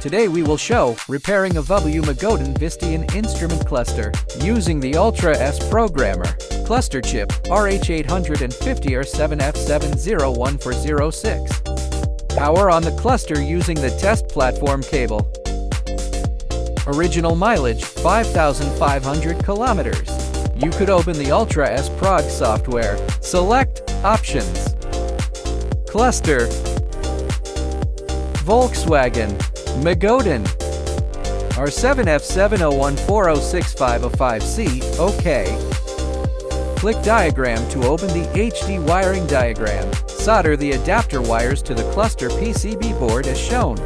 Today we will show repairing a WEIXY Magotan Visteon instrument cluster using the Ultra S programmer. Cluster chip RH850 or 7F7014006. Power on the cluster using the test platform cable. Original mileage 5,500 kilometers. You could open the Ultra S Prog software. Select Options. Cluster. Volkswagen Magotan R7F701406505C. OK. Click Diagram to open the HD wiring diagram. Solder the adapter wires to the cluster PCB board as shown.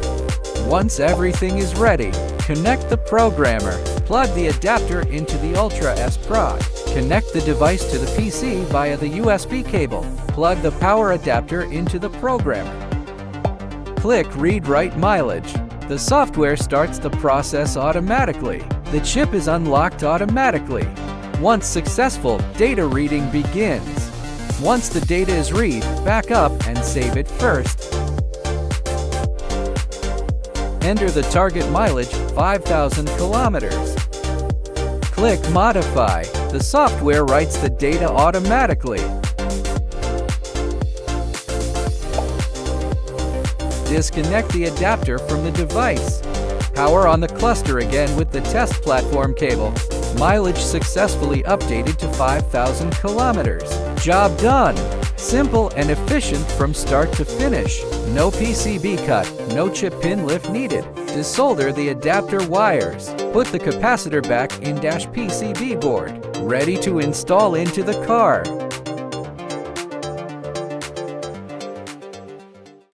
Once everything is ready, connect the programmer. Plug the adapter into the Ultra S Prog. Connect the device to the PC via the USB cable. Plug the power adapter into the programmer. Click Read-Write Mileage. The software starts the process automatically. The chip is unlocked automatically. Once successful, data reading begins. Once the data is read, back up and save it first. Enter the target mileage, 5,000 kilometers. Click Modify. The software writes the data automatically. Disconnect the adapter from the device. Power on the cluster again with the test platform cable. Mileage successfully updated to 5,000 kilometers. Job done! Simple and efficient from start to finish. No PCB cut, no chip pin lift needed. Desolder the adapter wires. Put the capacitor back in PCB board. Ready to install into the car.